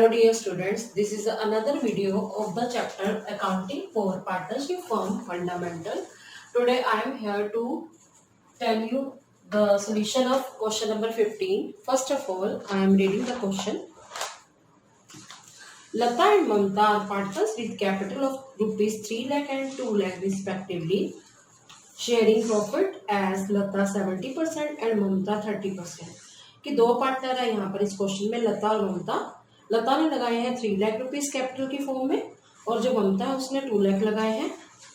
Hello dear students, this is another video of the chapter Accounting for Partnership Firm Fundamental. Today I am here to tell you the solution of question number 15. First of all, I am reading the question. Lata and Mamta are partners with capital of rupees 3 lakh and 2 lakh respectively, sharing profit as Lata 70% and Mamta 30%. कि दो partner है यहाँ पर इस question में लता और ममता। लता ने लगाए हैं 3 लाख रुपीज कैपिटल की फॉर्म में और जो ममता है उसने 2 लाख लगाए हैं।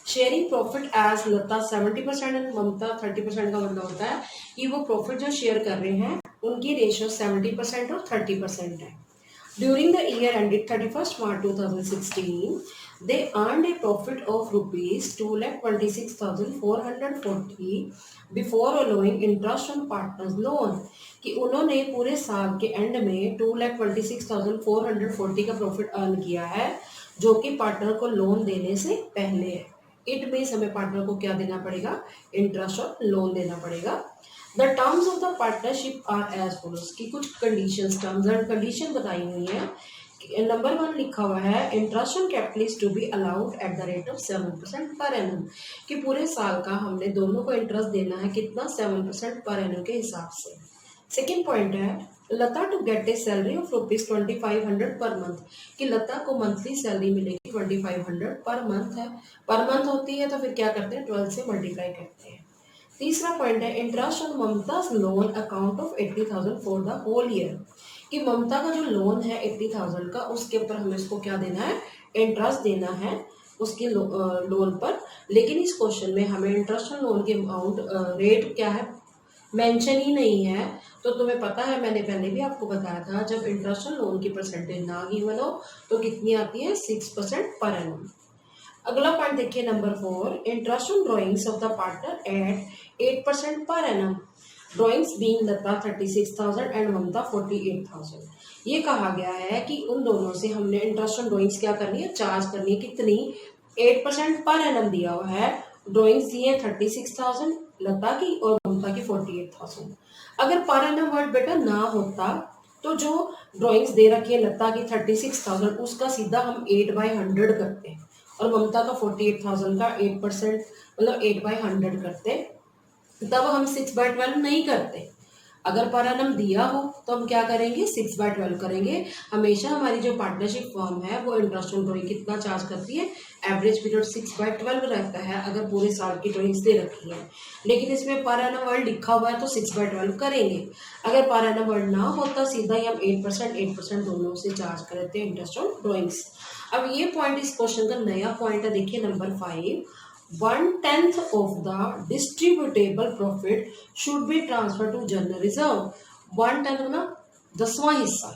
Sharing profit as Lata 70% and Mamta 30% का मतलब होता है कि वो प्रॉफिट जो शेयर कर रहे हैं उनकी रेशियो 70% और 30% है। During the year ended 31st March 2016 they earned a profit of rupees 2,26,440 before allowing interest on partners loan। कि उन्होंने पूरे साल के एंड में 2,26,440 का प्रॉफिट अर्न किया है जो कि पार्टनर को लोन देने से पहले है। इट मीन्स हमें पार्टनर को क्या देना पड़ेगा, इंटरेस्ट और लोन देना पड़ेगा। The terms of the partnership are as follows की कुछ कंडीशंस टर्म्स एंड कंडीशन बताई हुई है। नंबर 1 लिखा हुआ है interest on capital is to be allowed at the rate of 7% per annum कि पूरे साल का हमने दोनों को इंटरेस्ट देना है कितना 7% पर एनम के हिसाब से। सेकेंड पॉइंट है Lata to get a salary of rupees 2500 per month कि लता को मंथली सैलरी मिलेगी 2500 पर मंथ है। पर मंथ होती है तो फिर क्या करते हैं 12 से मल्टीप्लाई करते हैं। तीसरा पॉइंट है interest on Mamta's loan account of 80,000 for the whole year कि ममता का जो लोन है 80,000 का उसके ऊपर हमें इसको क्या देना है, इंटरेस्ट देना है उसके लोन पर। लेकिन इस क्वेश्चन में हमें इंटरेस्ट ऑन लोन के अमाउंट रेट क्या है मेंशन ही नहीं है। तो तुम्हें पता है मैंने पहले भी आपको बताया था जब इंटरेस्ट ऑन लोन की परसेंटेज ना गिवन हो तो कितनी आती है 6% पर एनम। अगला पॉइंट देखिए number 4 interest on drawings of the partner at 8% per annum drawings being Lata 36,000 and Mamta 48,000। ये कहा गया है कि उन दोनों से हमने इंटरेस्ट ऑन ड्रॉइंग्स क्या करनी है, चार्ज करनी है। कितनी 8% पर एनम दिया हुआ है। ड्रॉइंग्स दिए 36,000 लता की और ममता की 48,000। अगर पर एनम वर्ड बेटा ना होता तो जो ड्रॉइंग्स दे रखी है लता की 36,000 उसका सीधा हम 8/100 करते हैं और ममता का 48,000 का 8% मतलब 8/100 करते, तब हम 6/12 नहीं करते। अगर पर एनम दिया हो तो हम क्या करेंगे 6/12 करेंगे। हमेशा हमारी जो पार्टनरशिप फर्म है वो इंटरेस्ट ऑन ड्रॉइंग कितना चार्ज करती है, एवरेज पीरियड 6/12 रहता है अगर पूरे साल की ड्रॉइंग्स दे रखी है। लेकिन इसमें पर एनम वर्ड लिखा हुआ है तो 6/12 करेंगे। अगर पर एनम वर्ड ना होता सीधा ही हम 8% दोनों से चार्ज करते हैं इंटरेस्ट ऑन ड्रॉइंग्स। अब ये पॉइंट इस क्वेश्चन का नया पॉइंट है, देखिए number 5 1/10 of the distributable profit should be transferred to general reserve। 1/10 ना 10वां हिस्सा,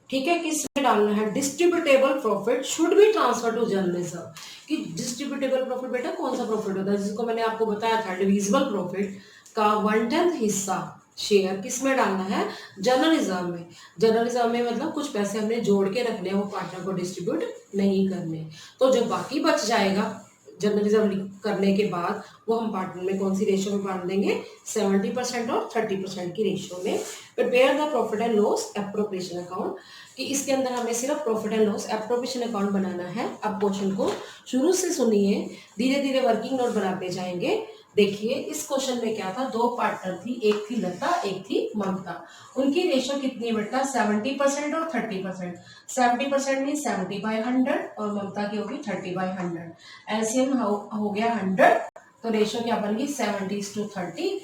ठीक है, किस में डालना है, distributable profit should be transfer to general reserve. कि डिस्ट्रीब्यूटेबल प्रॉफिट बेटा कौन सा प्रॉफिट होता है जिसको मैंने आपको बताया था डिविजिबल प्रॉफिट का 1/10 हिस्सा शेयर किस में डालना है, जनरल रिजर्व में। जनरल रिजर्व में मतलब कुछ पैसे हमने जोड़ के रखने हैं, वो पार्टनर को डिस्ट्रीब्यूट नहीं करने। तो जो बाकी बच जाएगा जनरल रिजर्व करने के बाद वो हम पार्टनर में कौन सी रेशियो में बांट देंगे, 70% और 30% की रेशियो में। Prepare the profit and loss appropriation account कि इसके अंदर हमें सिर्फ profit and loss appropriation account बनाना है। अब क्वेश्चन को शुरू से सुनिए, धीरे धीरे वर्किंग नोट बनाते जाएंगे। देखिए इस क्वेश्चन में क्या था, दो पार्टनर थी, एक थी लता एक थी ममता। उनकी रेशियो कितनी बेटा 70% और 30%। 70% में 70/100 और ममता की होगी 30/100। एलसीएम हो गया 100 तो रेशियो क्या बन गई 70:30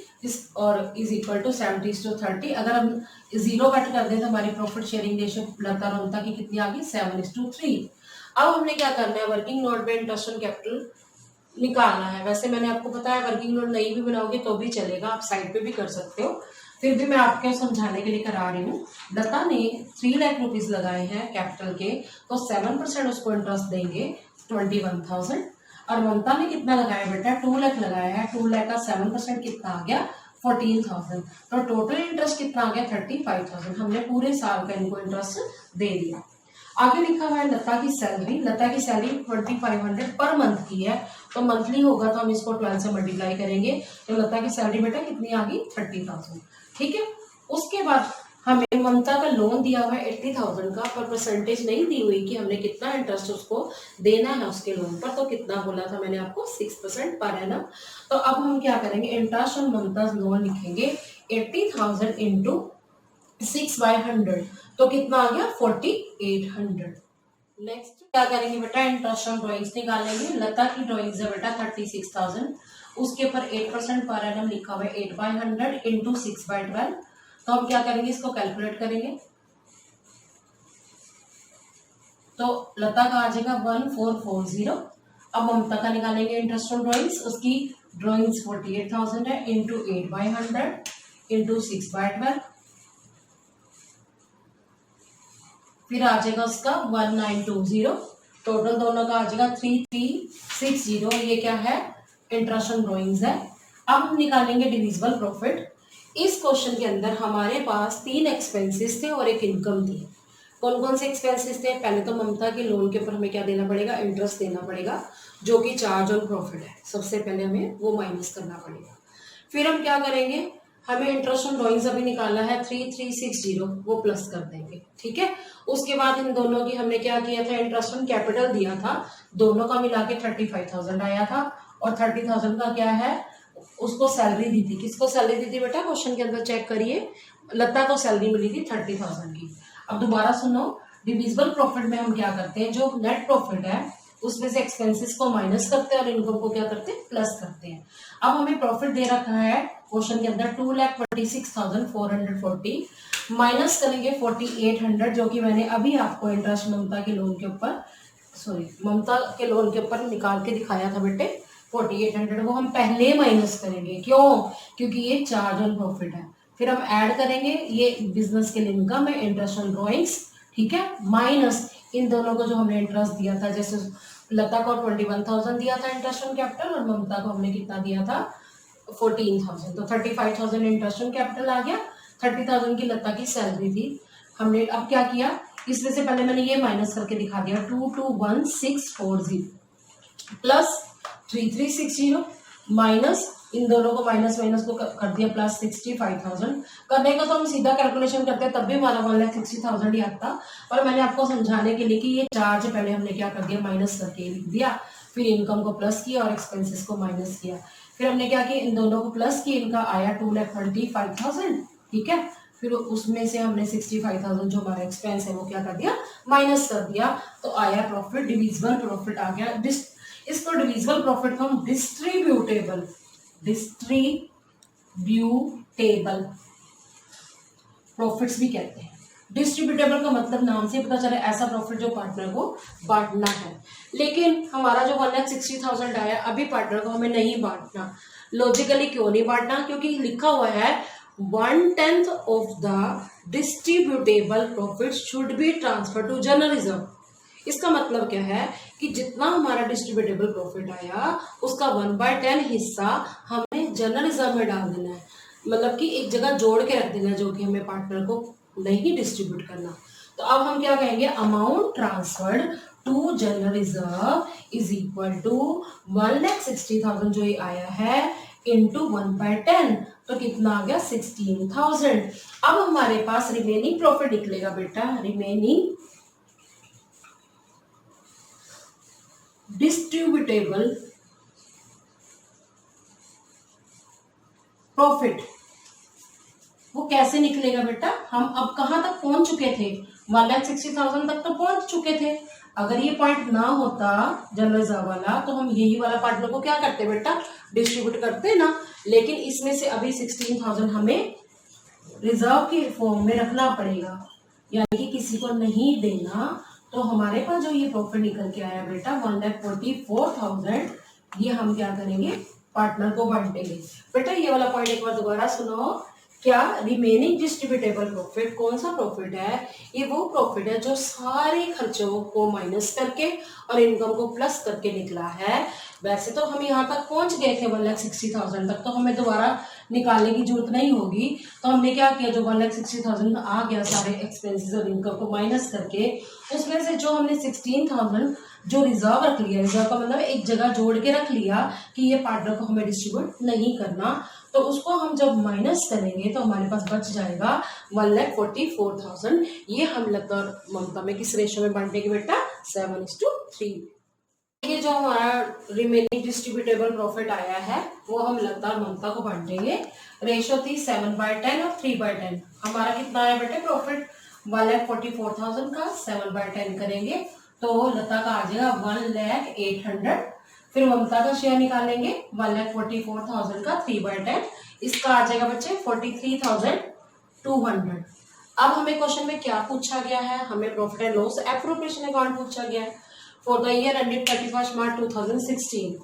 और इज इक्वल टू 70:30। अगर हम 0 कट कर दें तो हमारी प्रॉफिट शेयरिंग रेशियो लता और ममता की कितनी आ गई 7:3। अब हमने क्या करना है, वर्किंग नोट में इंटरेस्ट ऑन कैपिटल निकालना है। वैसे मैंने आपको बताया वर्किंग नोट नहीं भी बनाओगे तो भी चलेगा, आप साइड पे भी कर सकते हो, फिर भी मैं आपको समझाने के लिए करा रही हूँ। लता ने 3 लाख रुपीज लगाए हैं कैपिटल के तो 7% उसको इंटरेस्ट देंगे 21,000। और ममता ने कितना लगाया बेटा 2 लाख लगाया है, 2 लाख का 7% कितना आ गया 14,000। तो टोटल इंटरेस्ट कितना आ गया 35,000। हमने पूरे साल का इनको इंटरेस्ट दे दिया। आगे लिखा हुआ है लता की सैलरी 2500 पर मंथ की है तो मंथली होगा तो हम इसको 12 से मल्टीप्लाई करेंगे तो लता की सैलरी बेटा कितनी आ गई 30,000। ठीक है, उसके बाद हमें ममता का लोन दिया हुआ है 80,000 का, पर परसेंटेज नहीं दी हुई कि हमने कितना इंटरेस्ट उसको देना है उसके लोन पर। तो कितना बोला था मैंने आपको, 6% पर एनम। तो अब हम क्या करेंगे, इंटरेस्ट ऑन ममता लोन लिखेंगे 80,000 इंटू 6/100, तो कितना आ गया 4800। नेक्स्ट क्या करेंगे बेटा, इंटरेस्ट ऑन ड्रॉइंग्स निकालेंगे। लता की ड्रॉइंग्स है बेटा 36,000, उसके ऊपर 8% पर एनम लिखा हुआ है 8/100 इंटू 6/12। तो हम क्या करेंगे, इसको कैलकुलेट करेंगे। तो लता का आ जाएगा 1440। अब ममता का निकालेंगे इंटरेस्ट ऑन ड्रॉइंग्स, उसकी ड्रॉइंग्स 48,000 है इंटू 8/100 इंटू 6/12, फिर आ जाएगा उसका 1920। टोटल दोनों का आ जाएगा 3360। ये क्या है, इंटरेस्ट ऑन ड्रॉइंग्स है। अब हम निकालेंगे डिविजिबल प्रॉफिट। इस क्वेश्चन के अंदर हमारे पास 3 एक्सपेंसेस थे और एक इनकम थी। कौन कौन से एक्सपेंसेस थे, पहले तो ममता के लोन के ऊपर हमें क्या देना पड़ेगा, इंटरेस्ट देना पड़ेगा, जो कि चार्ज ऑन प्रॉफिट है। सबसे पहले हमें वो माइनस करना पड़ेगा। फिर हम क्या करेंगे, हमें इंटरेस्ट ऑन ड्रॉइंग्स अभी निकालना है 3360, वो प्लस कर देंगे, ठीक है। उसके बाद इन दोनों की हमने क्या किया था, इंटरेस्ट ऑन कैपिटल दिया था, दोनों का मिला के 35,000 आया था। और 30,000 का क्या है, उसको सैलरी दी थी। किसको सैलरी दी थी बेटा, क्वेश्चन के अंदर चेक करिए, लता को सैलरी मिली थी 30,000 की। अब दोबारा सुनो, डिविजिबल प्रॉफिट में हम क्या करते हैं, जो नेट प्रॉफिट है उसमें से एक्सपेंसेस को माइनस करते हैं और इनकम को क्या करते हैं, प्लस करते हैं। अब हमें प्रॉफिट दे रखा है क्वेश्चन के अंदर 2,26,440, माइनस करेंगे 4800, जो कि मैंने अभी आपको इंटरेस्ट ममता के लोन के ऊपर, ममता के लोन के ऊपर निकाल के दिखाया था बेटे 4800, वो हम पहले माइनस करेंगे। क्यों, क्योंकि ये चार्ज ऑन प्रॉफिट है। फिर हम ऐड करेंगे, ये बिजनेस के लिए इनकम है, इंटरेस्ट ऑन ड्रॉइंग्स, ठीक है, माइनस इन दोनों को जो हमने इंटरेस्ट दिया था। जैसे लता को 21,000 दिया था इंटरेस्ट ऑन कैपिटल और ममता को हमने कितना दिया था 14,000, तो 35,000 इंटरेस्ट ऑन कैपिटल आ गया, 30,000 की लता की सैलरी थी। हमने अब क्या किया, इसमें से पहले मैंने ये माइनस करके दिखा दिया, 221640 प्लस 3360 माइनस इन दोनों को माइनस माइनस को कर दिया प्लस 65,000। करने का तो हम सीधा कैलकुलेशन करते हैं तब भी हमारा 1,60,000 ही आता, पर मैंने आपको समझाने के लिए कि ये चार्ज पहले हमने क्या कर दिया, माइनस करके लिख दिया, फिर इनकम को प्लस किया और एक्सपेंसेस को माइनस किया। फिर हमने क्या किया, इन दोनों को प्लस किया, इनका आया 2,25,000, ठीक है। फिर उसमें से हमने 65,000 जो हमारा एक्सपेंस है वो क्या कर दिया, माइनस कर दिया, तो आया प्रॉफिट, डिविजिबल प्रॉफिट आ गया। इसको डिविजिबल प्रॉफिट को हम डिस्ट्रीब्यूटेबल प्रॉफिट्स भी कहते हैं। डिस्ट्रीब्यूटेबल का मतलब नाम से पता चले ऐसा प्रॉफिट जो पार्टनर को बांटना है। लेकिन हमारा जो 1,60,000 आया अभी पार्टनर को हमें नहीं बांटना। लॉजिकली क्यों नहीं बांटना, क्योंकि लिखा हुआ है 1/10 of the distributable profit should be transfer to general reserve. इसका मतलब क्या है कि जितना हमारा डिस्ट्रीब्यूटेबल प्रॉफिट आया उसका 1/10 हिस्सा हमें जनरल रिजर्व में डाल देना है, मतलब कि एक जगह जोड़ के रख देना, जो कि हमें पार्टनर को नहीं डिस्ट्रीब्यूट करना। तो अब हम क्या कहेंगे, amount transferred to general reserve is equal to 1,60,000 जो ये आया है इंटू 1/10, तो कितना आ गया 16,000। अब हमारे पास रिमेनिंग प्रॉफिट निकलेगा बेटा, रिमेनिंग डिस्ट्रीब्यूटेबल प्रॉफिट। वो कैसे निकलेगा बेटा, हम अब कहां तक पहुंच चुके थे, 1,60,000 तक तो पहुंच चुके थे। अगर ये पॉइंट ना होता जनरल रिजर्व वाला, तो हम यही वाला पार्टनर को क्या करते बेटा, डिस्ट्रीब्यूट करते ना। लेकिन इसमें से अभी 16,000 हमें रिजर्व के फॉर्म में रखना पड़ेगा, यानी कि किसी को नहीं देना। तो हमारे पास जो ये प्रॉफिट निकल के आया बेटा 1,44,000, ये हम क्या करेंगे, पार्टनर को बांटेंगे। बेटा ये वाला पॉइंट एक बार दोबारा सुनो, क्या रिमेनिंग डिस्ट्रीब्यूटेबल प्रॉफिट कौन सा प्रॉफिट है, ये वो प्रॉफिट है जो सारे खर्चों को माइनस करके और इनकम को प्लस करके निकला है। वैसे तो हम यहाँ तक पहुंच गए थे 1,60,000 तक, तो हमें दोबारा निकालने की जरूरत नहीं होगी। तो हमने क्या किया, जो 1,60,000 आ गया सारे एक्सपेंसेस और इनकम को माइनस करके, उसमें से जो हमने 16,000 जो रिजर्व रख लिया, रिजर्व का मतलब एक जगह जोड़ के रख लिया कि ये पार्टनर को हमें डिस्ट्रीब्यूट नहीं करना, तो उसको हम जब माइनस करेंगे तो हमारे पास बच जाएगा 1,44,000। ये हम लता और ममता में किस रेशियो में बांटेंगे बेटा? 7:3। ये जो हमारा रिमेनिंग डिस्ट्रीब्यूटेबल प्रॉफिट आया है वो हम लता और ममता को बांटेंगे। रेशियो थी 7/10 और 3/10। हमारा कितना आया बेटे प्रॉफिट? 1,44,000 का 7/10 करेंगे तो लता का आ जाएगा 1,08,000। फिर ममता का शेयर निकालेंगे 1,44,000 का 3/10, इसका आ जाएगा बच्चे 43,200। अब हमें क्वेश्चन में क्या पूछा गया है? हमें profit and loss appropriation account पूछा गया है for the year ended 31 March 2016।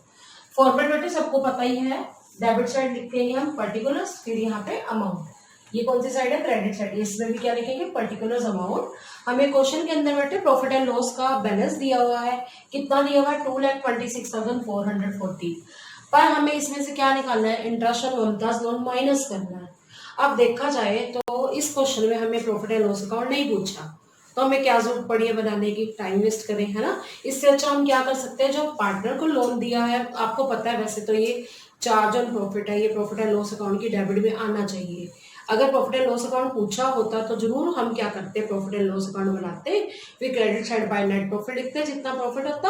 Format बेटे सबको पता ही है, डेबिट साइड लिखेंगे हम पर्टिकुलर्स, फिर यहाँ पे अमाउंट। ये कौन सी साइड है? Credit side. इसमें भी क्या लिखेंगे? Particulars amount. हमें क्वेश्चन के अंदर बेटे प्रॉफिट एंड लॉस का बैलेंस दिया हुआ है। कितना दिया हुआ है? 2,26,440। पर हमें इसमें से क्या निकालना है? इंटरेस्ट और ममताज लोन माइनस करना है। अब देखा जाए तो इस क्वेश्चन में हमें प्रॉफिट एंड लॉस अकाउंट नहीं पूछा, तो हमें क्या जरूरत पड़ी है बनाने की? टाइम वेस्ट करें, है ना? इससे अच्छा हम क्या कर सकते हैं, जो पार्टनर को लोन दिया है, आपको पता है वैसे तो ये चार्ज ऑन प्रॉफिट है, ये प्रॉफिट एंड लॉस अकाउंट की डेबिट में आना चाहिए। अगर प्रॉफिट एंड लॉस अकाउंट पूछा होता तो जरूर हम क्या करते, प्रॉफिट एंड लॉस अकाउंट बनाते, फिर credit side by net profit लिखते जितना प्रॉफिट होता,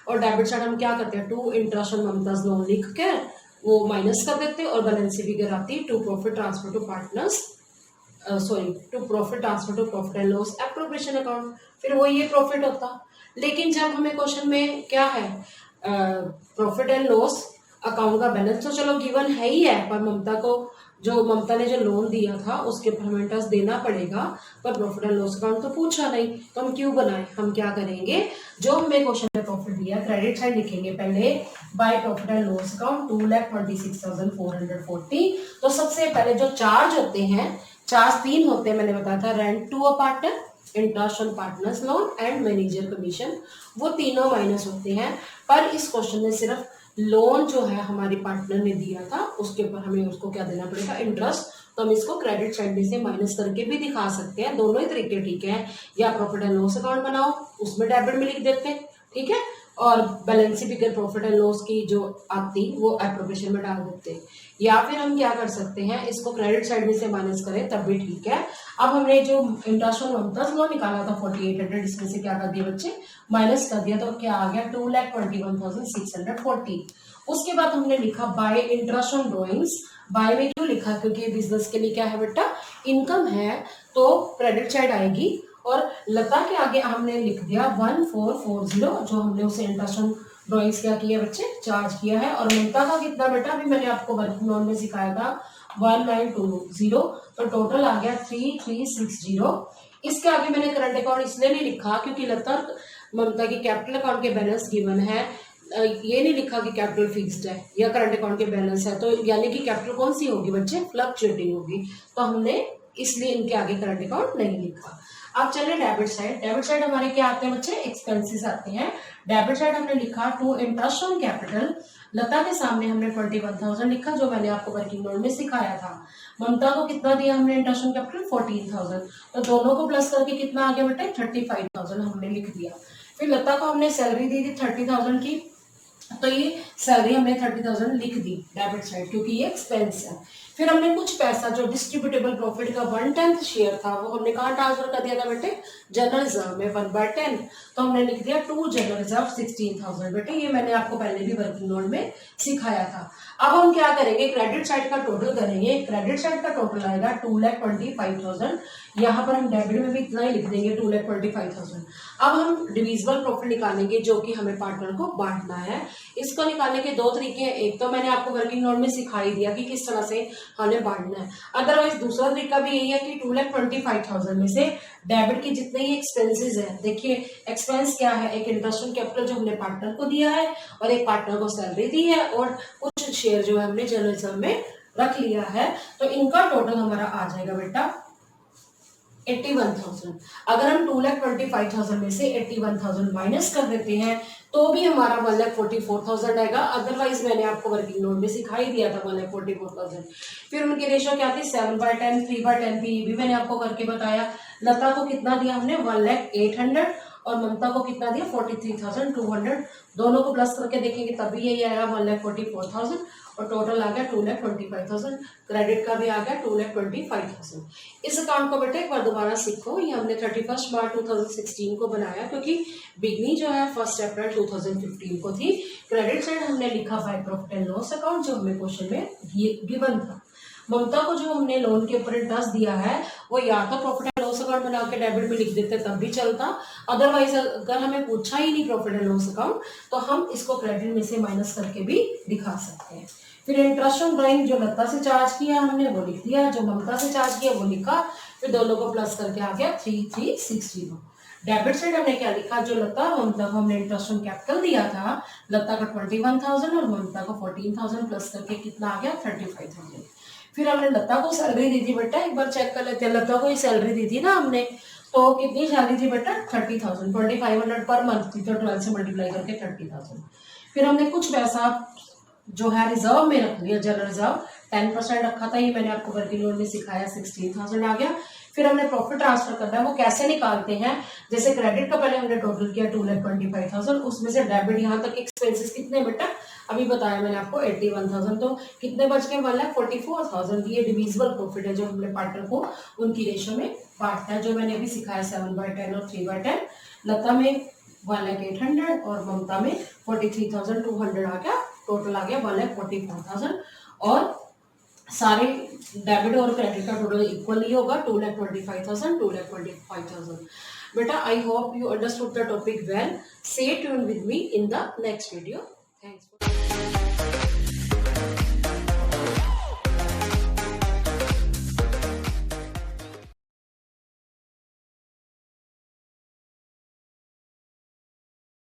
और डेबिट साइड हम क्या करते हैं, टू इंटरेस्ट और ममताज लोन लिख के वो माइनस कर देते, और बैलेंस फिगर आती to profit transfer to partners, to profit transfer to profit and loss appropriation account, फिर वो ये प्रॉफिट होता। लेकिन जब हमें क्वेश्चन में क्या है, प्रॉफिट एंड लॉस अकाउंट का बैलेंस तो चलो गिवन है ही है, पर ममता ने जो लोन दिया था उसके ऊपर हमें इंटरेस्ट देना पड़ेगा, पर प्रॉफिट एंड लॉस अकाउंट तो पूछा नहीं, तो हम क्यों बनाए? हम क्या करेंगे, जो हमें क्वेश्चन में प्रॉफिट दिया क्रेडिट साइड लिखेंगे पहले by profit and loss account 2,26,440। तो सबसे पहले जो चार्ज होते हैं, चार्ज 3 होते हैं, मैंने बताया था, rent to a partner, interest on partners loan and manager commission, वो तीनों माइनस होते हैं। पर इस क्वेश्चन में सिर्फ लोन जो है हमारी पार्टनर ने दिया था उसके ऊपर हमें उसको क्या देना पड़ेगा, इंटरेस्ट, तो हम इसको क्रेडिट साइड में से माइनस करके भी दिखा सकते हैं, दोनों ही तरीके ठीक है। या प्रॉफिट एंड लॉस अकाउंट बनाओ, उसमें डेबिट में लिख देते हैं, ठीक है, और balance figure profit and loss की जो आती वो एप्रोप्रिएशन में डाल देते हैं, या फिर हम क्या कर सकते हैं, इसको क्रेडिट साइड में से माइनस करें तब भी ठीक है। अब हमने जो इंटरेस्ट ऑन ममताज लोन निकाला था 4800, इसमें से क्या कर दिया बच्चे, माइनस कर दिया, तो क्या आ गया 2,21,640। उसके बाद हमने लिखा by interest on drawings. By में क्यों लिखा, क्योंकि बिजनेस के लिए क्या है बेटा, इनकम है, तो क्रेडिट साइड आएगी। और लता के आगे हमने लिख दिया 1,440, जो हमने उसे इंटरेस्ट ऑन ड्रॉइंग्स क्या किया बच्चे, चार्ज किया है। और ममता का कितना बेटा, अभी मैंने आपको वर्किंग नोट में सिखाया था 1,920, तो टोटल आ गया 3,360। इसके आगे मैंने करंट अकाउंट इसलिए नहीं लिखा क्योंकि लता और ममता की कैपिटल अकाउंट के बैलेंस गिवन है, ये नहीं लिखा कि कैपिटल फिक्स्ड है या करंट अकाउंट के बैलेंस है, तो यानी कि कैपिटल कौन सी होगी बच्चे, फ्लक्चुएटिंग होगी, तो हमने इसलिए इनके आगे करंट अकाउंट नहीं लिखा। अब चलिए डेबिट साइड। डेबिट साइड हमारे क्या आते हैं बच्चे, एक्सपेंसेस आते हैं। डेबिट साइड हमने लिखा टू इंटरेस्ट ऑन कैपिटल। लता के सामने हमने 21,000 लिखा, जो मैंने आपको वर्किंग नोट में सिखाया था। ममता को कितना दिया हमने इंटरेस्ट ऑन कैपिटल, 14,000, तो दोनों को प्लस करके कितना आ गया बेटे, 35,000 हमने लिख दिया। फिर लता को हमने सैलरी दी थी 30,000 की, तो ये सैलरी हमने 30,000 लिख दी डेबिट साइड, क्योंकि ये एक्सपेंस है। फिर हमने कुछ पैसा जो डिस्ट्रीब्यूटेबल प्रॉफिट का 1/10 शेयर था वो हमने कहाँ ट्रांसफर कर दिया था बेटे, जनरल रिजर्व में 1/10, तो हमने लिख दिया टू जनरल रिजर्व 16,000। बेटे ये मैंने आपको पहले भी वर्किंग नोट में सिखाया था। अब हम क्या करेंगे, क्रेडिट साइड का टोटल करेंगे। क्रेडिट साइड का टोटल आएगा 2,25,000, यहाँ पर हम डेबिट में भी इतना ही लिख देंगे 2,25,000। अब हम डिविजिबल प्रॉफिट निकालेंगे जो कि हमें पार्टनर को बांटना है। इसको निकालने के दो तरीके हैं, एक तो मैंने आपको वर्किंग नोट में सिखाई दिया कि किस तरह से हमें बांटना है, अदरवाइज दूसरा तरीका भी यही है कि 2,25,000 में से डेबिट के जितने ही एक्सपेंसेस है, देखिए एक्सपेंस क्या है, एक इंटरेस्ट ऑन कैपिटल जो हमने पार्टनर को दिया है, और एक पार्टनर को सैलरी दी है, और कुछ शेयर जो है हमने जनरल रिजर्व में रख लिया है, तो इनका टोटल हमारा आ जाएगा बेटा 81,000। अगर हम 2,25,000 में से 81,000 माइनस कर देते हैं तो भी हमारा 1,44,000 आएगा, अदरवाइज मैंने आपको वर्किंग नोट में सिखाई दिया था 1,44,000। फिर उनकी रेशियो क्या थी, 7/10, 3/10 थी, ये भी मैंने आपको करके बताया। लता को कितना दिया हमने, 1,08,000, और ममता को कितना दिया 43,200, दोनों को प्लस करके देखेंगे तभी यही आएगा 1,44,000 और टोटल आ गया 2,25,000। क्रेडिट का भी आ गया 2,25,000। इस अकाउंट को बेटा एक बार दोबारा सीखो, ये हमने 31 मार्च 2016 को बनाया क्योंकि बिगनिंग जो है 1 अप्रैल 2015 को थी। क्रेडिट साइड हमने लिखा by profit and loss account जो हमें क्वेश्चन में गिवन था। ममता को जो हमने लोन के ऊपर इंटरेस्ट दिया है वो या तो प्रॉफिट एंड लॉस अकाउंट बना के डेबिट में लिख देते तब भी चलता, अदरवाइज अगर हमें पूछा ही नहीं प्रॉफिट एंड लॉस अकाउंट तो हम इसको क्रेडिट में से माइनस करके भी दिखा सकते हैं। फिर इंटरेस्ट ऑन ड्राइंग जो लता से चार्ज किया हमने वो लिख दिया, जो ममता से चार्ज किया वो लिखा, फिर दोनों को प्लस करके आ गया 3360। डेबिट साइड हमने क्या लिखा, जो लता ममता को हमने इंटरेस्ट ऑन कैपिटल दिया था, लता का 21,000 और ममता को 14,000 प्लस करके कितना आ गया 35,000। फिर हमने लता को सैलरी दी थी बेटा, एक बार चेक कर लेते हैं। लता को ही सैलरी दी थी ना हमने, तो कितनी सैलरी थी बेटा 30,000, 2500 पर मंथ थी, तो 12 से मल्टीप्लाई करके 30,000। फिर हमने कुछ पैसा जो है रिजर्व में रख लिया, जनरल रिजर्व 10% रखा था, ये मैंने आपको वर्किंग नोट में सिखाया, 16,000 आ गया। फिर हमने प्रॉफिट ट्रांसफर करना है, वो कैसे निकालते हैं, जैसे क्रेडिट का पहले हमने टोटल किया 2,25,000, उसमें से डेबिट यहाँ तक एक्सपेंसेस कितने बेटा अभी बताया मैंने आपको 81,000, तो कितने बच गए 1,44,000। ये डिविजिबल प्रॉफिट है जो हमने पार्टनर को उनकी रेशो में बांटना है, जो मैंने अभी सिखाया 7/10 और 3/10। लता में 1,08,000 और ममता में 43,200 आ गया, टोटल आ गया 1,44,000। और सारे डेबिट और क्रेडिट का टोटल इक्वल ही होगा 2,25,000, 2,25,000। बेटा I hope you understood the topic well. Stay tuned with me in the next video. Thanks.